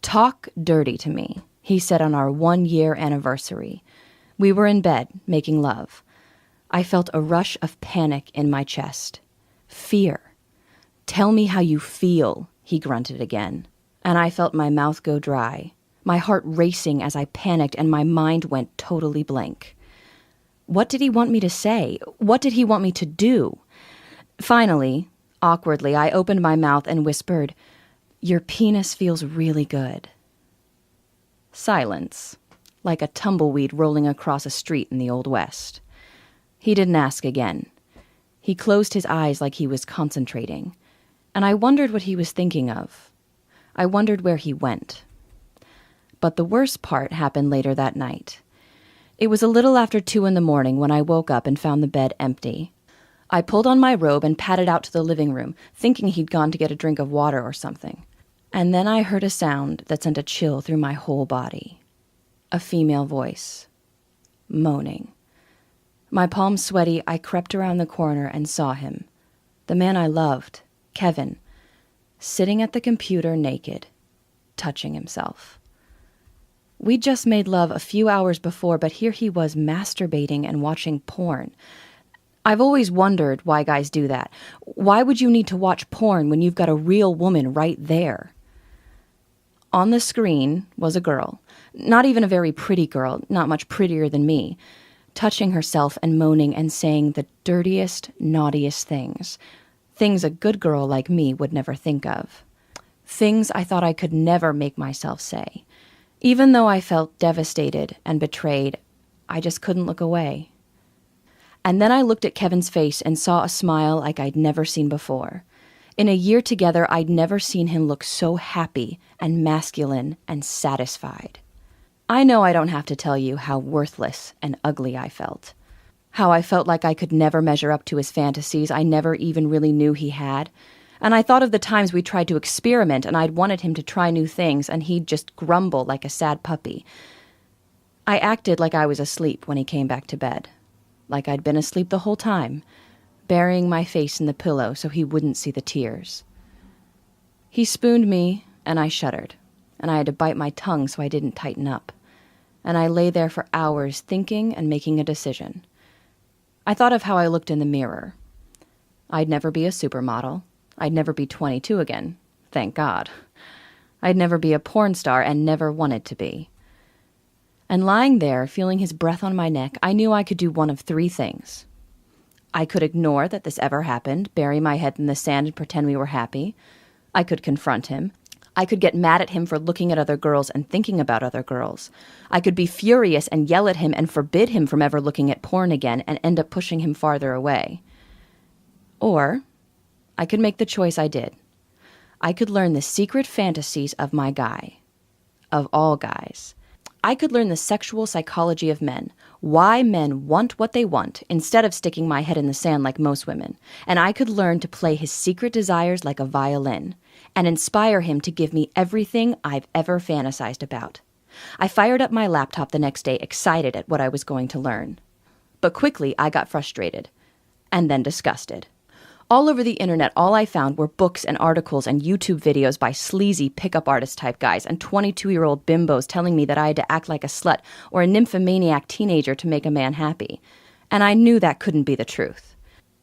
"Talk dirty to me," he said on our 1-year anniversary. We were in bed, making love. I felt a rush of panic in my chest. Fear. "Tell me how you feel," he grunted again. And I felt my mouth go dry, my heart racing as I panicked, and my mind went totally blank. What did he want me to say? What did he want me to do? Finally, awkwardly, I opened my mouth and whispered, "Your penis feels really good." Silence, like a tumbleweed rolling across a street in the Old West. He didn't ask again. He closed his eyes like he was concentrating, and I wondered what he was thinking of. I wondered where he went. But the worst part happened later that night. It was a little after 2 a.m. when I woke up and found the bed empty. I pulled on my robe and padded out to the living room, thinking he'd gone to get a drink of water or something. And then I heard a sound that sent a chill through my whole body. A female voice. Moaning. My palms sweaty, I crept around the corner and saw him. The man I loved, Kevin, sitting at the computer naked, touching himself. We'd just made love a few hours before, but here he was masturbating and watching porn. I've always wondered why guys do that. Why would you need to watch porn when you've got a real woman right there? On the screen was a girl, not even a very pretty girl, not much prettier than me, touching herself and moaning and saying the dirtiest, naughtiest things. Things a good girl like me would never think of. Things I thought I could never make myself say. Even though I felt devastated and betrayed, I just couldn't look away. And then I looked at Kevin's face and saw a smile like I'd never seen before. In a year together, I'd never seen him look so happy and masculine and satisfied. I know I don't have to tell you how worthless and ugly I felt. How I felt like I could never measure up to his fantasies I never even really knew he had. And I thought of the times we tried to experiment and I'd wanted him to try new things and he'd just grumble like a sad puppy. I acted like I was asleep when he came back to bed. Like I'd been asleep the whole time, burying my face in the pillow so he wouldn't see the tears. He spooned me and I shuddered, and I had to bite my tongue so I didn't tighten up. And I lay there for hours thinking and making a decision. I thought of how I looked in the mirror. I'd never be a supermodel. I'd never be 22 again, thank God. I'd never be a porn star and never wanted to be. And lying there, feeling his breath on my neck, I knew I could do one of 3 things. I could ignore that this ever happened, bury my head in the sand and pretend we were happy. I could confront him. I could get mad at him for looking at other girls and thinking about other girls. I could be furious and yell at him and forbid him from ever looking at porn again and end up pushing him farther away. Or I could make the choice I did. I could learn the secret fantasies of my guy. Of all guys. I could learn the sexual psychology of men, why men want what they want, instead of sticking my head in the sand like most women. And I could learn to play his secret desires like a violin, and inspire him to give me everything I've ever fantasized about. I fired up my laptop the next day, excited at what I was going to learn. But quickly I got frustrated, and then disgusted. All over the internet, all I found were books and articles and YouTube videos by sleazy pickup artist type guys and 22-year-old bimbos telling me that I had to act like a slut or a nymphomaniac teenager to make a man happy. And I knew that couldn't be the truth.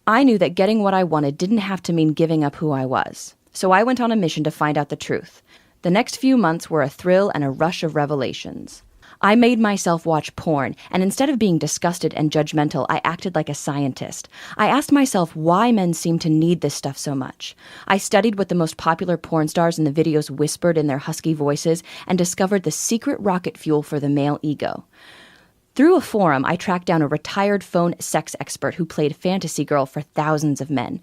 I knew that getting what I wanted didn't have to mean giving up who I was. So I went on a mission to find out the truth. The next few months were a thrill and a rush of revelations. I made myself watch porn, and instead of being disgusted and judgmental, I acted like a scientist. I asked myself why men seem to need this stuff so much. I studied what the most popular porn stars in the videos whispered in their husky voices and discovered the secret rocket fuel for the male ego. Through a forum, I tracked down a retired phone sex expert who played fantasy girl for thousands of men.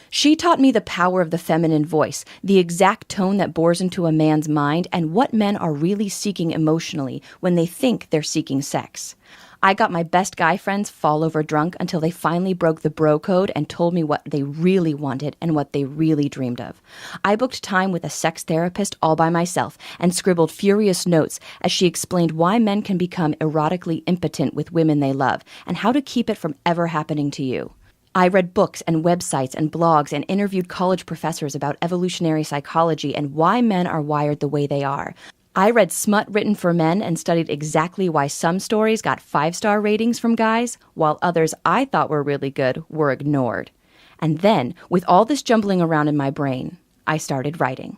She taught me the power of the feminine voice, the exact tone that bores into a man's mind, and what men are really seeking emotionally when they think they're seeking sex. I got my best guy friends fall over drunk until they finally broke the bro code and told me what they really wanted and what they really dreamed of. I booked time with a sex therapist all by myself and scribbled furious notes as she explained why men can become erotically impotent with women they love and how to keep it from ever happening to you. I read books and websites and blogs and interviewed college professors about evolutionary psychology and why men are wired the way they are. I read smut written for men and studied exactly why some stories got 5-star ratings from guys, while others I thought were really good were ignored. And then, with all this jumbling around in my brain, I started writing.